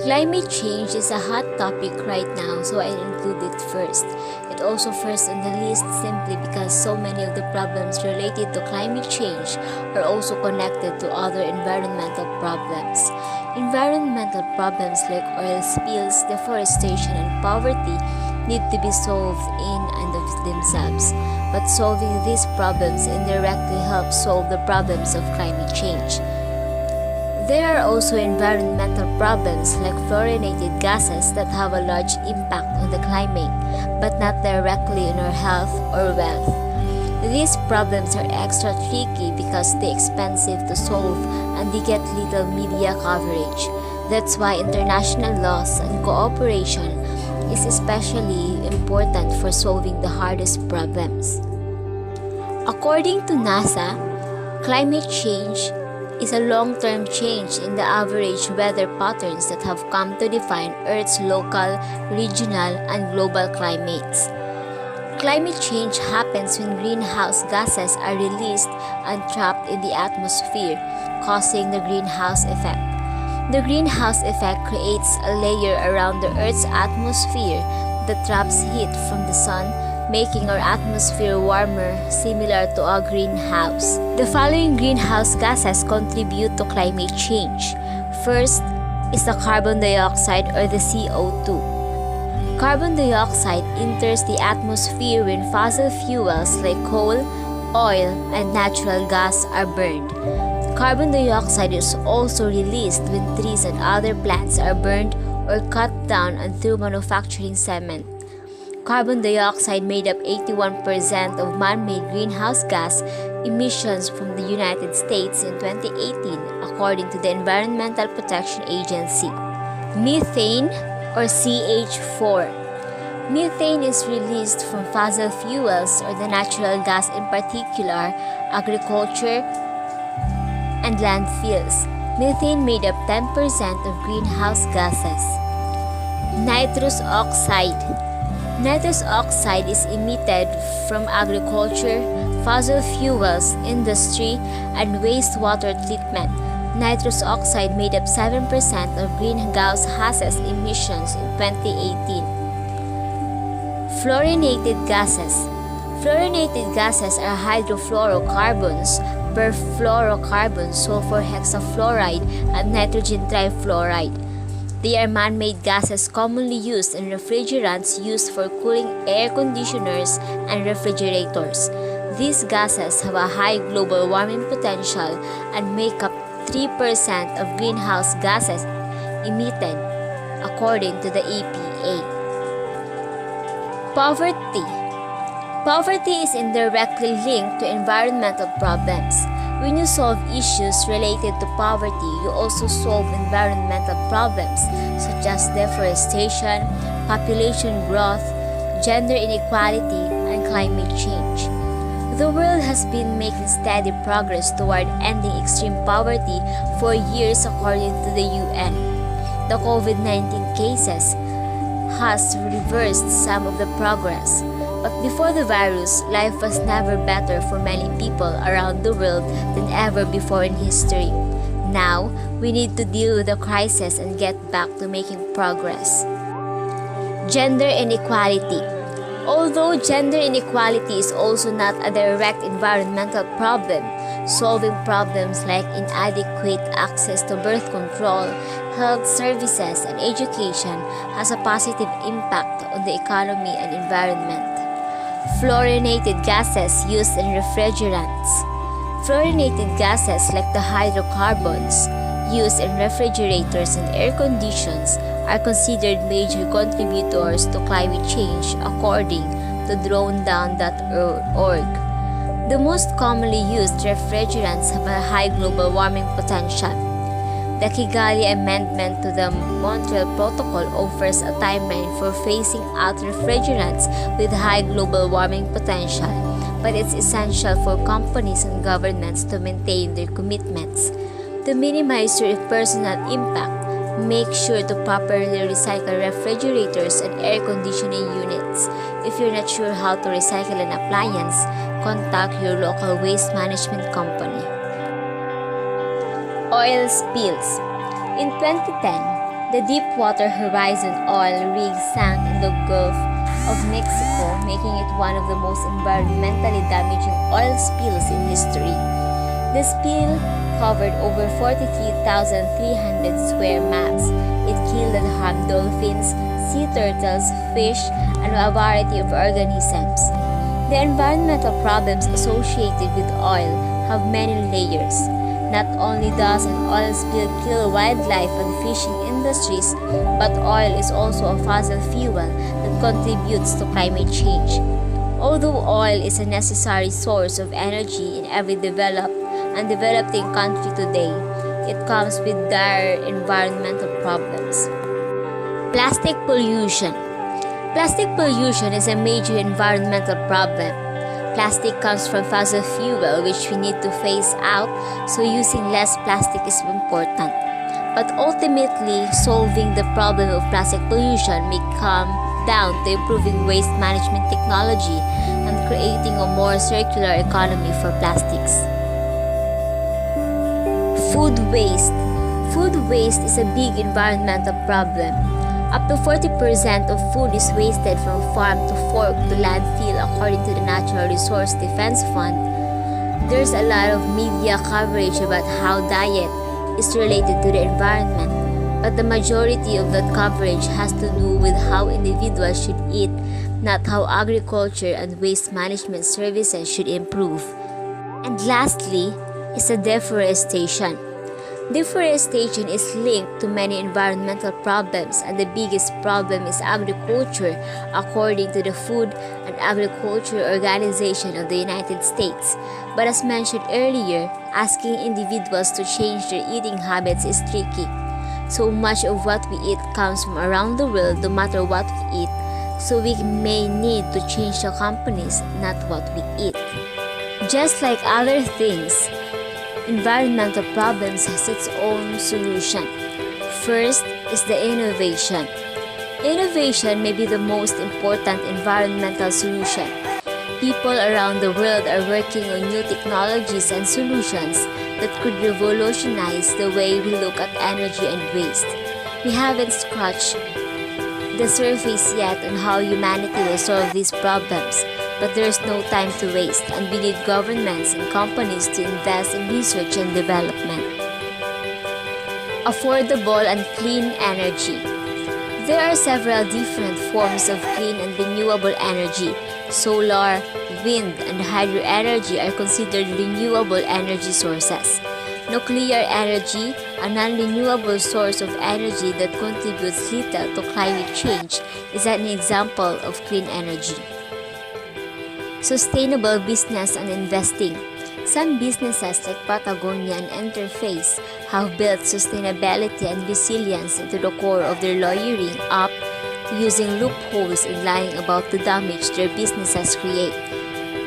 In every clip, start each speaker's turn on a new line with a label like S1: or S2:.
S1: Climate change is a hot topic right now, so I include it first. It also first on the list simply because so many of the problems related to climate change are also connected to other environmental problems. Environmental problems like oil spills, deforestation, and poverty need to be solved in and of themselves, but solving these problems indirectly helps solve the problems of climate change. There are also environmental problems like fluorinated gases that have a large impact on the climate, but not directly on our health or wealth. These problems are extra tricky because they're expensive to solve and they get little media coverage. That's why international laws and cooperation is especially important for solving the hardest problems. According to NASA, climate change is a long-term change in the average weather patterns that have come to define Earth's local, regional, and global climates. Climate change happens when greenhouse gases are released and trapped in the atmosphere, causing the greenhouse effect. The greenhouse effect creates a layer around the Earth's atmosphere that traps heat from the sun, making our atmosphere warmer, similar to a greenhouse. The following greenhouse gases contribute to climate change. First is the carbon dioxide or the CO2. Carbon dioxide enters the atmosphere when fossil fuels like coal, oil, and natural gas are burned. Carbon dioxide is also released when trees and other plants are burned or cut down and through manufacturing cement. Carbon dioxide made up 81% of man-made greenhouse gas emissions from the United States in 2018, according to the Environmental Protection Agency. Methane or CH4. Methane is released from fossil fuels or the natural gas, in particular agriculture and landfills. Methane made up 10% of greenhouse gases. Nitrous oxide. Nitrous oxide is emitted from agriculture, fossil fuels, industry, and wastewater treatment. Nitrous oxide made up 7% of greenhouse gases emissions in 2018. Fluorinated gases. Fluorinated gases are hydrofluorocarbons, perfluorocarbons, sulfur hexafluoride, and nitrogen trifluoride. They are man-made gases commonly used in refrigerants used for cooling air conditioners and refrigerators. These gases have a high global warming potential and make up 3% of greenhouse gases emitted, according to the EPA. Poverty. Poverty is indirectly linked to environmental problems. When you solve issues related to poverty, you also solve environmental problems such as deforestation, population growth, gender inequality, and climate change. The world has been making steady progress toward ending extreme poverty for years, according to the UN. The COVID-19 cases has reversed some of the progress. But before the virus, life was never better for many people around the world than ever before in history. Now, we need to deal with the crisis and get back to making progress. Gender inequality. Although gender inequality is also not a direct environmental problem, solving problems like inadequate access to birth control, health services, and education has a positive impact on the economy and environment. Fluorinated gases used in refrigerants. Fluorinated gases like the hydrocarbons used in refrigerators and air conditions are considered major contributors to climate change, according to drondown.org. The most commonly used refrigerants have a high global warming potential. The Kigali Amendment to the Montreal Protocol offers a timeline for phasing out refrigerants with high global warming potential, but it's essential for companies and governments to maintain their commitments. To minimize your personal impact, make sure to properly recycle refrigerators and air conditioning units. If you're not sure how to recycle an appliance, contact your local waste management company. Oil spills. In 2010, The Deepwater Horizon oil rig sank in the Gulf of Mexico, making it one of the most environmentally damaging oil spills in history. The spill covered over 43,300 square miles. It killed and harmed dolphins, sea turtles, fish, and a variety of organisms. The environmental problems associated with oil have many layers. Not only does an oil spill kill wildlife and fishing industries, but oil is also a fossil fuel that contributes to climate change. Although oil is a necessary source of energy in every developed and developing country today, it comes with dire environmental problems. Plastic pollution. Plastic pollution is a major environmental problem. Plastic comes from fossil fuel which we need to phase out, so using less plastic is important. But ultimately, solving the problem of plastic pollution may come down to improving waste management technology and creating a more circular economy for plastics. Food waste. Food waste is a big environmental problem. Up to 40% of food is wasted from farm to fork to landfill according to the Natural Resource Defense Fund. There's a lot of media coverage about how diet is related to the environment, but the majority of that coverage has to do with how individuals should eat, not how agriculture and waste management services should improve. And lastly is the deforestation. Deforestation is linked to many environmental problems, and the biggest problem is agriculture, according to the Food and Agriculture Organization of the United States. But as mentioned earlier, asking individuals to change their eating habits is tricky. So much of what we eat comes from around the world, no matter what we eat, so we may need to change the companies, not what we eat. Just like other things, environmental problems has its own solution. First is the innovation. Innovation may be the most important environmental solution. People around the world are working on new technologies and solutions that could revolutionize the way we look at energy and waste. We haven't scratched the surface yet on how humanity will solve these problems, but there's no time to waste, and we need governments and companies to invest in research and development. Affordable and clean energy. There are several different forms of clean and renewable energy. Solar, wind, and hydro energy are considered renewable energy sources. Nuclear energy, a non-renewable source of energy that contributes little to climate change, is an example of clean energy. Sustainable business and investing. Some businesses like Patagonia and Interface have built sustainability and resilience into the core of their lawyering up, using loopholes and lying about the damage their businesses create.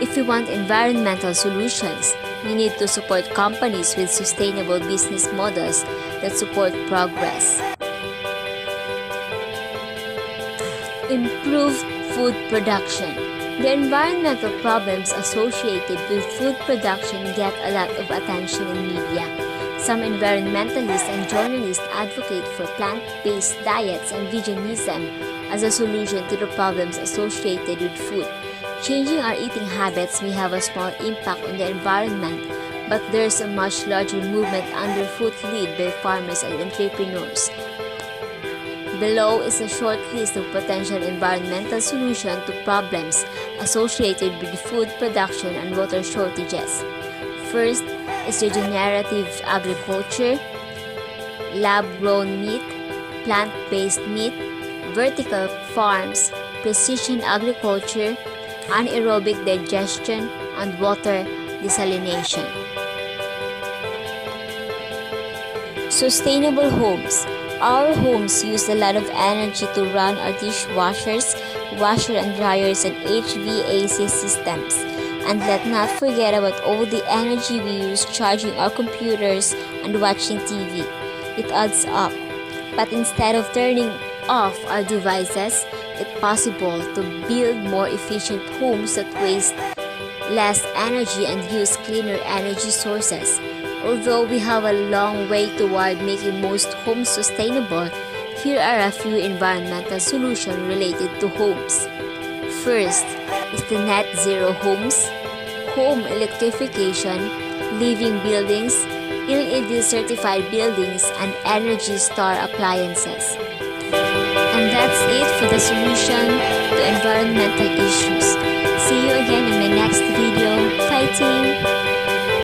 S1: If we want environmental solutions, we need to support companies with sustainable business models that support progress. Improved food production. The environmental problems associated with food production get a lot of attention in media. Some environmentalists and journalists advocate for plant-based diets and veganism as a solution to the problems associated with food. Changing our eating habits may have a small impact on the environment, but there's a much larger movement underfoot led by farmers and entrepreneurs. Below is a short list of potential environmental solutions to problems associated with food production and water shortages. First is regenerative agriculture, lab-grown meat, plant-based meat, vertical farms, precision agriculture, anaerobic digestion, and water desalination. Sustainable homes. Our homes use a lot of energy to run our dishwashers, washer and dryers, and HVAC systems. And let's not forget about all the energy we use charging our computers and watching TV. It adds up. But instead of turning off our devices, it's possible to build more efficient homes that waste less energy and use cleaner energy sources. Although we have a long way toward making most homes sustainable, Here are a few environmental solutions related to homes. First is the net zero homes, home electrification, living buildings, LEED certified buildings, and Energy Star appliances. And that's it for the solution to environmental issues. See you again in my next video. Fighting!